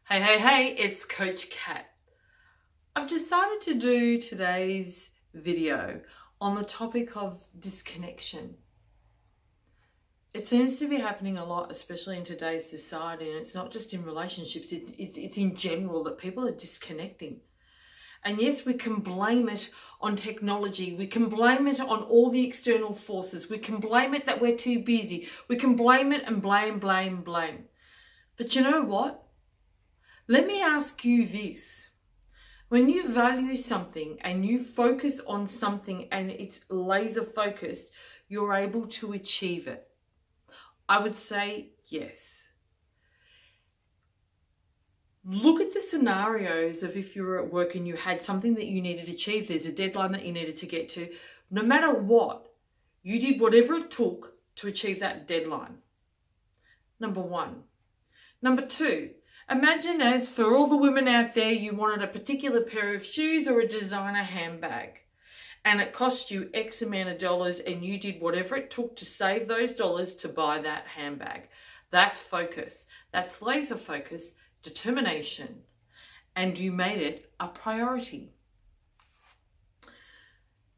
Hey, it's Coach Kat. I've decided to do today's video on the topic of disconnection. It seems to be happening a lot, especially in today's society, and it's not just in relationships, it's in general that people are disconnecting. And yes, we can blame it on technology. We can blame it on all the external forces. We can blame it that we're too busy. We can blame it and blame. But you know what? Let me ask you this. When you value something and you focus on something and it's laser focused, you're able to achieve it. I would say yes. Look at the scenarios of if you were at work and you had something that you needed to achieve. There's a deadline that you needed to get to. No matter what, you did whatever it took to achieve that deadline. Number one. Number two, imagine as for all the women out there, you wanted a particular pair of shoes or a designer handbag, and it cost you X amount of dollars, and you did whatever it took to save those dollars to buy that handbag. That's focus. That's laser focus, determination, and you made it a priority.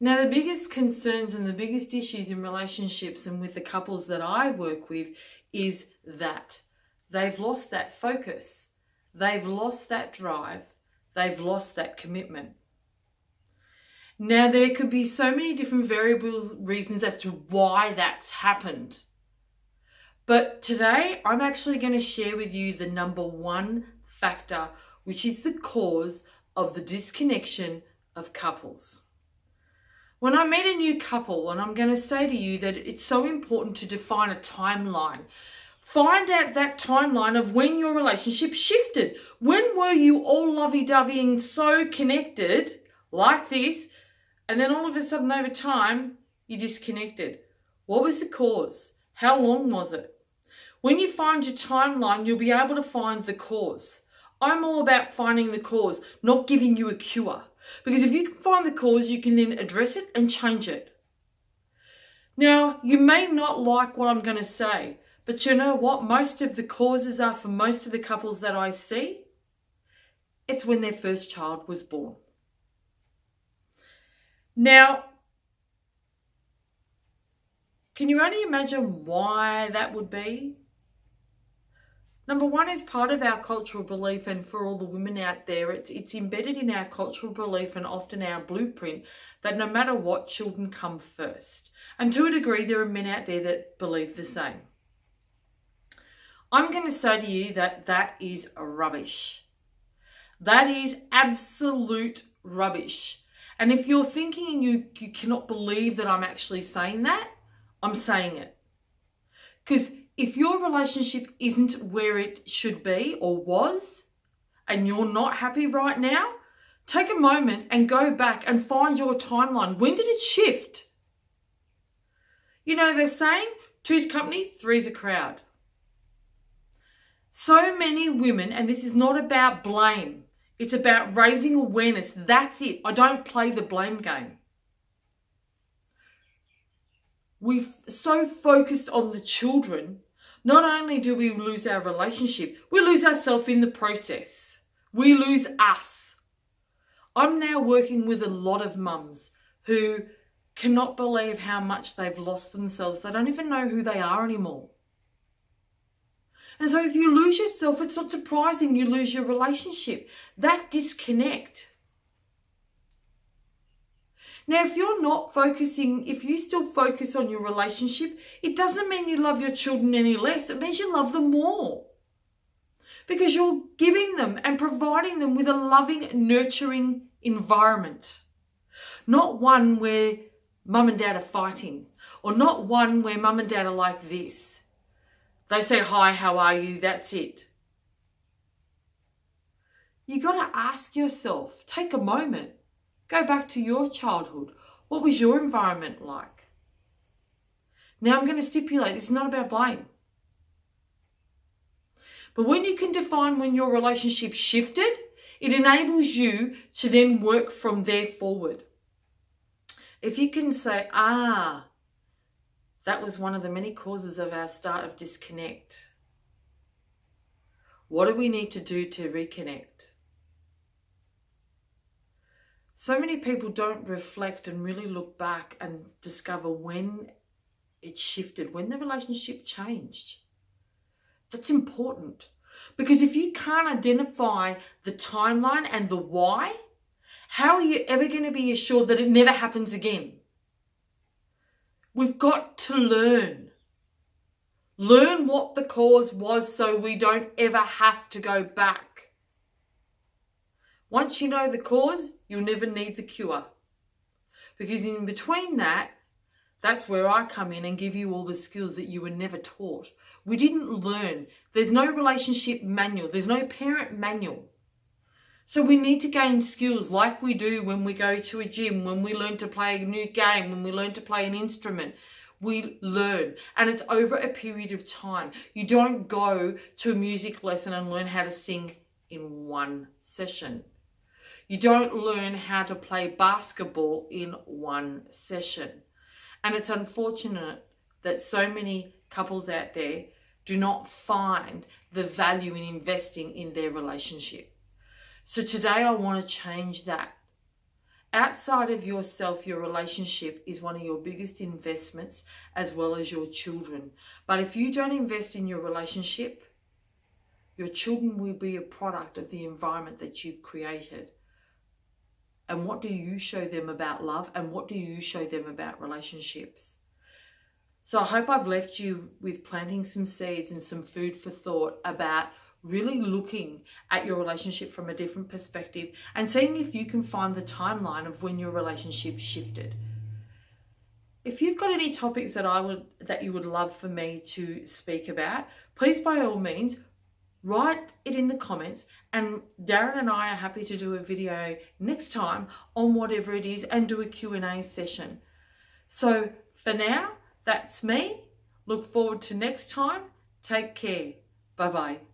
Now, the biggest concerns and the biggest issues in relationships and with the couples that I work with is that they've lost that focus. They've lost that drive. They've lost that commitment. Now, there could be so many different variables, reasons as to why that's happened. But today, I'm actually going to share with you the number one factor, which is the cause of the disconnection of couples. When I meet a new couple, and I'm going to say to you that it's so important to define a timeline. Find out that timeline of when your relationship shifted. When were you all lovey-dovey and so connected like this, and then all of a sudden over time, you disconnected? What was the cause? How long was it? When you find your timeline, you'll be able to find the cause. I'm all about finding the cause, not giving you a cure. Because if you can find the cause, you can then address it and change it. Now, you may not like what I'm going to say, but you know what most of the causes are for most of the couples that I see? It's when their first child was born. Now, can you only imagine why that would be? Number one is part of our cultural belief, and for all the women out there, it's embedded in our cultural belief and often our blueprint that no matter what, children come first. And to a degree, there are men out there that believe the same. I'm going to say to you that that is rubbish. That is absolute rubbish. And if you're thinking and you cannot believe that I'm actually saying that, I'm saying it. Because if your relationship isn't where it should be or was, and you're not happy right now, take a moment and go back and find your timeline. When did it shift? You know, they're saying two's company, three's a crowd. So many women, and this is not about blame, it's about raising awareness. That's it. I don't play the blame game. We're so focused on the children, not only do we lose our relationship, we lose ourselves in the process. We lose us. I'm now working with a lot of mums who cannot believe how much they've lost themselves. They don't even know who they are anymore. And so if you lose yourself, it's not surprising you lose your relationship. That disconnect. Now, if you're not focusing, if you still focus on your relationship, it doesn't mean you love your children any less. It means you love them more. Because you're giving them and providing them with a loving, nurturing environment. Not one where mum and dad are fighting, or not one where mum and dad are like this. They say, hi, how are you? That's it. You got to ask yourself, take a moment, go back to your childhood. What was your environment like? Now I'm going to stipulate, this is not about blame. But when you can define when your relationship shifted, it enables you to then work from there forward. If you can say, that was one of the many causes of our start of disconnect. What do we need to do to reconnect? So many people don't reflect and really look back and discover when it shifted, when the relationship changed. That's important, because if you can't identify the timeline and the why, how are you ever going to be assured that it never happens again? We've got to learn. Learn what the cause was so we don't ever have to go back. Once you know the cause, you'll never need the cure. Because in between that, that's where I come in and give you all the skills that you were never taught. We didn't learn. There's no relationship manual. There's no parent manual. So we need to gain skills like we do when we go to a gym, when we learn to play a new game, when we learn to play an instrument. We learn, and it's over a period of time. You don't go to a music lesson and learn how to sing in one session. You don't learn how to play basketball in one session. And it's unfortunate that so many couples out there do not find the value in investing in their relationship. So today I want to change that. Outside of yourself, your relationship is one of your biggest investments, as well as your children. But if you don't invest in your relationship, your children will be a product of the environment that you've created. And what do you show them about love? And what do you show them about relationships? So I hope I've left you with planting some seeds and some food for thought about really looking at your relationship from a different perspective and seeing if you can find the timeline of when your relationship shifted. If you've got any topics that you would love for me to speak about, please by all means write it in the comments, and Darren and I are happy to do a video next time on whatever it is and do a Q&A session. So for now, that's me. Look forward to next time. Take care. Bye-bye.